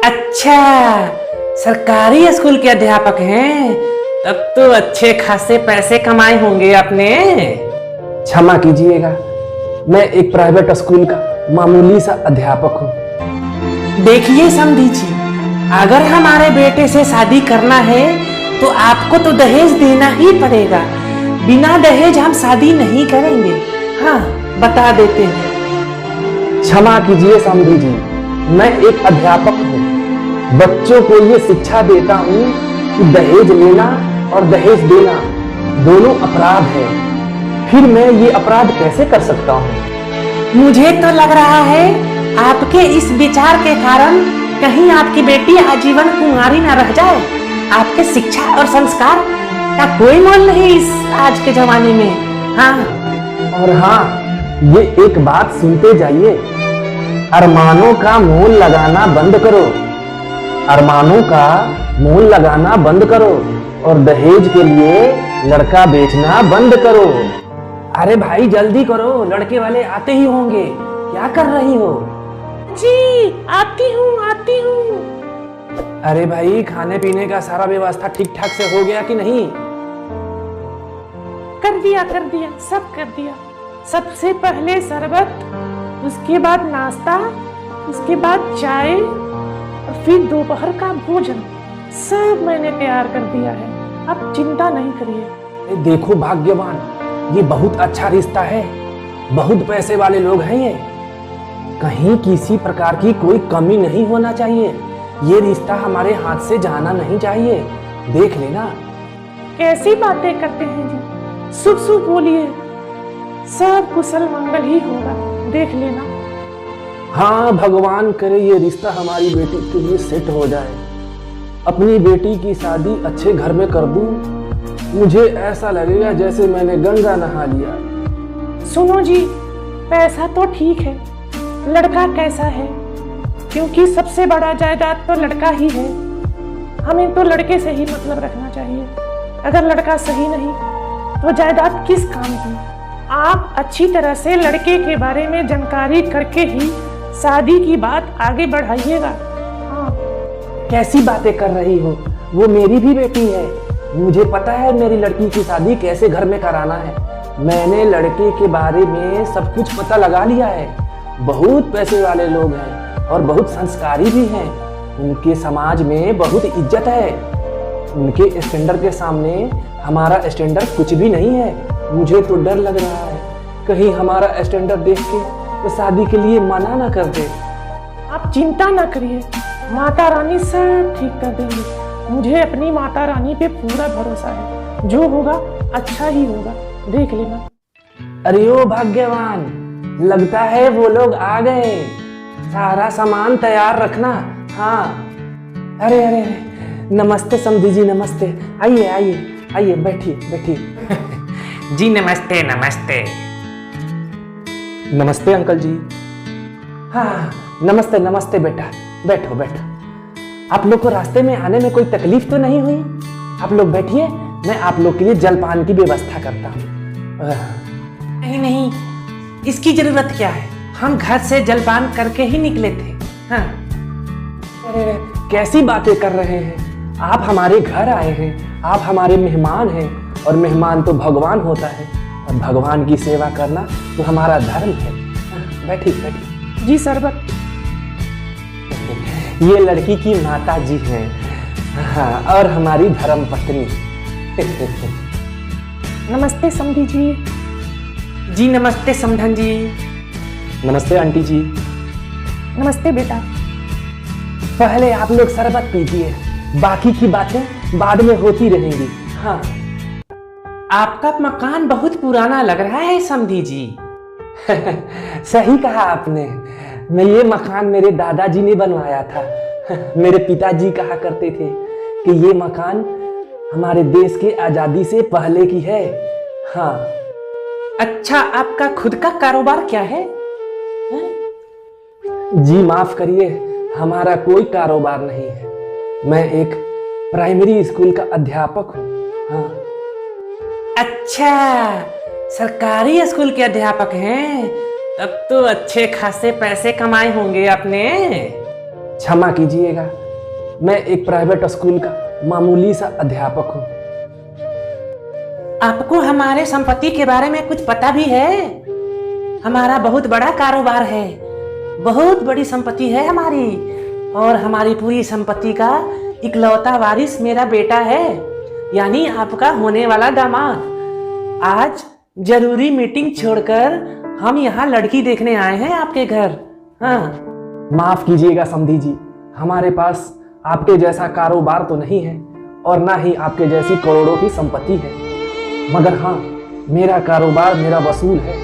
अच्छा, सरकारी स्कूल के अध्यापक हैं, तब तो अच्छे खासे पैसे कमाए होंगे आपने। क्षमा कीजिएगा, मैं एक प्राइवेट स्कूल का मामूली सा अध्यापक हूँ। देखिए समधी जी, अगर हमारे बेटे से शादी करना है तो आपको तो दहेज देना ही पड़ेगा। बिना दहेज हम शादी नहीं करेंगे। हाँ, बता देते हैं। क्षमा कीजिए समधी जी, मैं एक अध्यापक हूँ। बच्चों को ये शिक्षा देता हूँ कि दहेज लेना और दहेज देना दोनों अपराध है। फिर मैं ये अपराध कैसे कर सकता हूँ? मुझे तो लग रहा है आपके इस विचार के कारण कहीं आपकी बेटी आजीवन कुंवारी न रह जाए। आपके शिक्षा और संस्कार का कोई मोल नहीं इस आज के जमाने में। हाँ, और हाँ, ये एक बात सुनते जाइए, अरमानों का मोल लगाना बंद करो। अरमानों का मोल लगाना बंद करो और दहेज के लिए लड़का बेचना बंद करो। अरे भाई जल्दी करो, लड़के वाले आते ही होंगे। क्या कर रही हो? जी आती हूँ। अरे भाई, खाने पीने का सारा व्यवस्था ठीक ठाक से हो गया कि नहीं? कर दिया, सब कर दिया। सबसे पहले शरबत, उसके बाद नाश्ता, उसके बाद चाय और फिर दोपहर का भोजन सब मैंने तैयार कर दिया है। आप चिंता नहीं करिए। देखो भाग्यवान, ये बहुत अच्छा रिश्ता है। बहुत पैसे वाले लोग हैं ये। कहीं किसी प्रकार की कोई कमी नहीं होना चाहिए। ये रिश्ता हमारे हाथ से जाना नहीं चाहिए। देख लेना। कैसी बातें करते हैं जी, शुभ शुभ बोलिए। सब कुशल मंगल ही होगा, देख लेना। हाँ, भगवान करे ये रिश्ता हमारी बेटी के लिए सेट हो जाए। अपनी बेटी की शादी अच्छे घर में कर दूं। मुझे ऐसा लगेगा जैसे मैंने गंगा नहा लिया। सुनो जी, पैसा तो ठीक है, लड़का कैसा है? क्योंकि सबसे बड़ा जायदाद तो लड़का ही है। हमें तो लड़के से ही मतलब रखना चाहिए। अगर लड़का सही नहीं तो जायदाद किस काम की? आप अच्छी तरह से लड़के के बारे में जानकारी करके ही शादी की बात आगे बढ़ाइएगा। हाँ। कैसी बातें कर रही हो? वो मेरी भी बेटी है। मुझे पता है मेरी लड़की की शादी कैसे घर में कराना है। मैंने लड़के के बारे में सब कुछ पता लगा लिया है। बहुत पैसे वाले लोग हैं और बहुत संस्कारी भी हैं। उनके समाज में बहुत इज्जत है। उनके स्टैंडर्ड के सामने हमारा स्टैंडर्ड कुछ भी नहीं है। मुझे तो डर लग रहा है कहीं हमारा स्टैंडर्ड देख के तो शादी के लिए मना ना कर दे। आप चिंता ना करिए, माता रानी सब ठीक कर देंगी। मुझे अपनी माता रानी पे पूरा भरोसा है। जो होगा अच्छा ही होगा, देख लेना। अरे ओ भाग्यवान, लगता है वो लोग आ गए। सारा सामान तैयार रखना। हाँ। अरे अरे अरे, नमस्ते समधी जी, नमस्ते। आइए आइए आइए, बैठिए बैठिए। जी नमस्ते नमस्ते। नमस्ते अंकल जी। हाँ, नमस्ते नमस्ते बेटा, बैठो बैठो। आप लोग को रास्ते में आने में कोई तकलीफ तो नहीं हुई? आप लोग बैठिए, मैं आप लोग के लिए जलपान की व्यवस्था करता हूँ। नहीं नहीं, इसकी जरूरत क्या है? हम घर से जलपान करके ही निकले थे। हाँ। अरे कैसी बातें कर रहे हैं? आप हमारे घर आए हैं, आप हमारे मेहमान हैं और मेहमान तो भगवान होता है और भगवान की सेवा करना तो हमारा धर्म है। बैठिए बैठिए। जी शरबत। ये लड़की की माता जी हैं। हाँ, और हमारी धर्म पत्नी। नमस्ते समधी जी। जी नमस्ते समधन जी। नमस्ते आंटी जी। नमस्ते बेटा। पहले आप लोग शरबत पीजिए, बाकी की बातें बाद में होती रहेंगी। हाँ। आपका मकान बहुत पुराना लग रहा है समधी जी। सही कहा आपने। मैं ये मकान मेरे दादाजी ने बनवाया था। मेरे पिताजी कहा करते थे कि ये मकान हमारे देश की आजादी से पहले की है। हाँ। अच्छा, आपका खुद का कारोबार क्या है? जी माफ करिए, हमारा कोई कारोबार नहीं है। मैं एक प्राइमरी स्कूल का अध्यापक हूँ। हाँ। अच्छा, सरकारी स्कूल के अध्यापक हैं, तब तो अच्छे खासे पैसे कमाए होंगे आपने। क्षमा कीजिएगा, मैं एक प्राइवेट स्कूल का मामूली सा अध्यापक हूँ। आपको हमारे संपत्ति के बारे में कुछ पता भी है? हमारा बहुत बड़ा कारोबार है, बहुत बड़ी संपत्ति है हमारी, और हमारी पूरी संपत्ति का इकलौता वारिस मेरा बेटा है, यानी आपका होने वाला दामाद। आज जरूरी मीटिंग छोड़कर हम यहाँ लड़की देखने आए हैं आपके घर। हाँ, माफ कीजिएगा समधी जी, हमारे पास आपके जैसा कारोबार तो नहीं है और ना ही आपके जैसी करोड़ों की संपत्ति है, मगर हाँ, मेरा कारोबार मेरा वसूल है।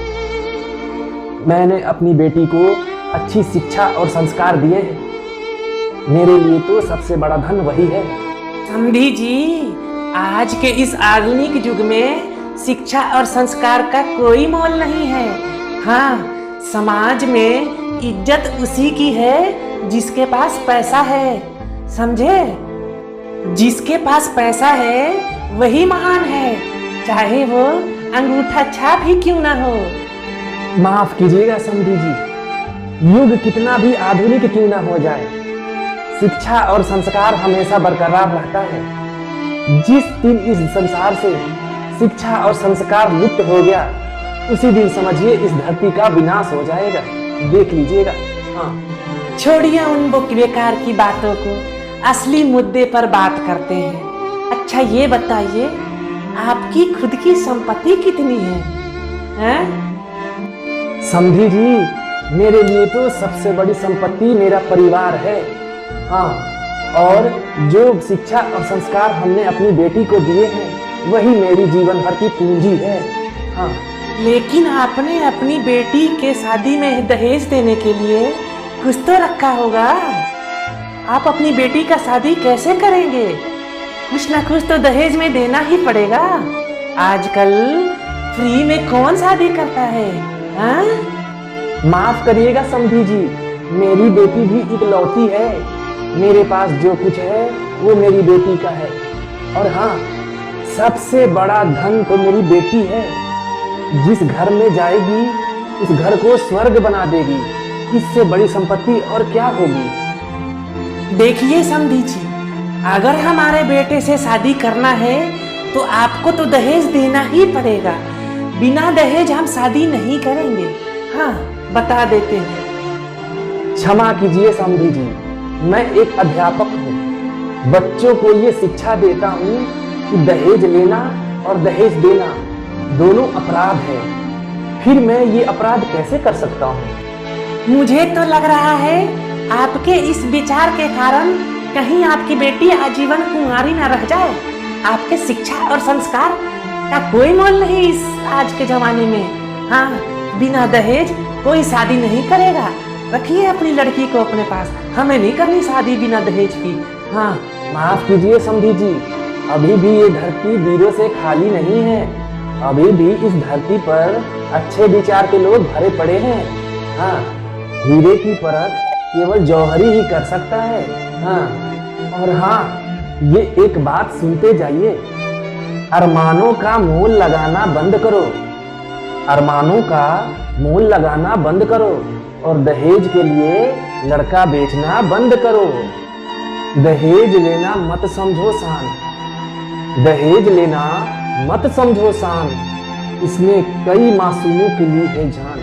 मैंने अपनी बेटी को अच्छी शिक्षा और संस्कार दिए हैं। मेरे लिए तो सबसे बड़ा धन वही है। समधी जी, आज के इस आधुनिक युग में शिक्षा और संस्कार का कोई मोल नहीं है। हाँ, समाज में इज्जत उसी की है जिसके पास पैसा है, समझे? जिसके पास पैसा है वही महान है, चाहे वो अंगूठा छाप ही क्यों ना हो। माफ कीजिएगा समधी जी, युग कितना भी आधुनिक क्यों ना हो जाए, शिक्षा और संस्कार हमेशा बरकरार रहता है। जिस दिन इस संसार से शिक्षा और संस्कार लुप्त हो गया, उसी दिन समझिए इस धरती का विनाश हो जाएगा। देख लीजिएगा। हाँ, छोड़िए उन बेकार की बातों को, असली मुद्दे पर बात करते हैं। अच्छा ये बताइए, आपकी खुद की संपत्ति कितनी है? हैं? समधी जी, मेरे लिए तो सबसे बड़ी संपत्ति मेरा परिवार है। हाँ, और जो शिक्षा और संस्कार हमने अपनी बेटी को दिए हैं, वही मेरी जीवन भर की पूंजी है। हाँ, लेकिन आपने अपनी बेटी के शादी में दहेज देने के लिए कुछ तो रखा होगा। आप अपनी बेटी का शादी कैसे करेंगे? कुछ ना कुछ तो दहेज में देना ही पड़ेगा। आजकल फ्री में कौन शादी करता है? हाँ? माफ करिएगा समधी जी, मेरी बेटी भी इकलौती है। मेरे पास जो कुछ है वो मेरी बेटी का है। और हाँ, सबसे बड़ा धन तो मेरी बेटी है। जिस घर में जाएगी उस घर को स्वर्ग बना देगी। इससे बड़ी संपत्ति और क्या होगी? देखिए समधी जी, अगर हमारे बेटे से शादी करना है तो आपको तो दहेज देना ही पड़ेगा। बिना दहेज हम शादी नहीं करेंगे। हाँ, बता देते हैं। क्षमा कीजिए समधी जी, मैं एक अध्यापक हूँ। बच्चों को ये शिक्षा देता हूँ कि दहेज लेना और दहेज देना दोनों अपराध है। फिर मैं ये अपराध कैसे कर सकता हूँ? मुझे तो लग रहा है आपके इस विचार के कारण कहीं आपकी बेटी आजीवन कुंवारी न रह जाए। आपके शिक्षा और संस्कार का कोई मोल नहीं इस आज के जमाने में। हाँ, बिना दहेज कोई शादी नहीं करेगा। रखिए अपनी लड़की को अपने पास, हमें नहीं करनी शादी बिना दहेज की। हाँ, माफ कीजिए समधी जी, अभी भी ये धरती वीरों से खाली नहीं है। अभी भी इस धरती पर अच्छे विचार के लोग भरे पड़े हैं। हाँ, हीरे की परख केवल जौहरी ही कर सकता है। हाँ, और हाँ, ये एक बात सुनते जाइए, अरमानों का मोल लगाना बंद करो। अरमानों का मोल लगाना बंद करो और दहेज के लिए लड़का बेचना बंद करो। दहेज लेना मत समझो शान, दहेज लेना मत समझो शान, इसमें कई मासूमों के लिए है जान।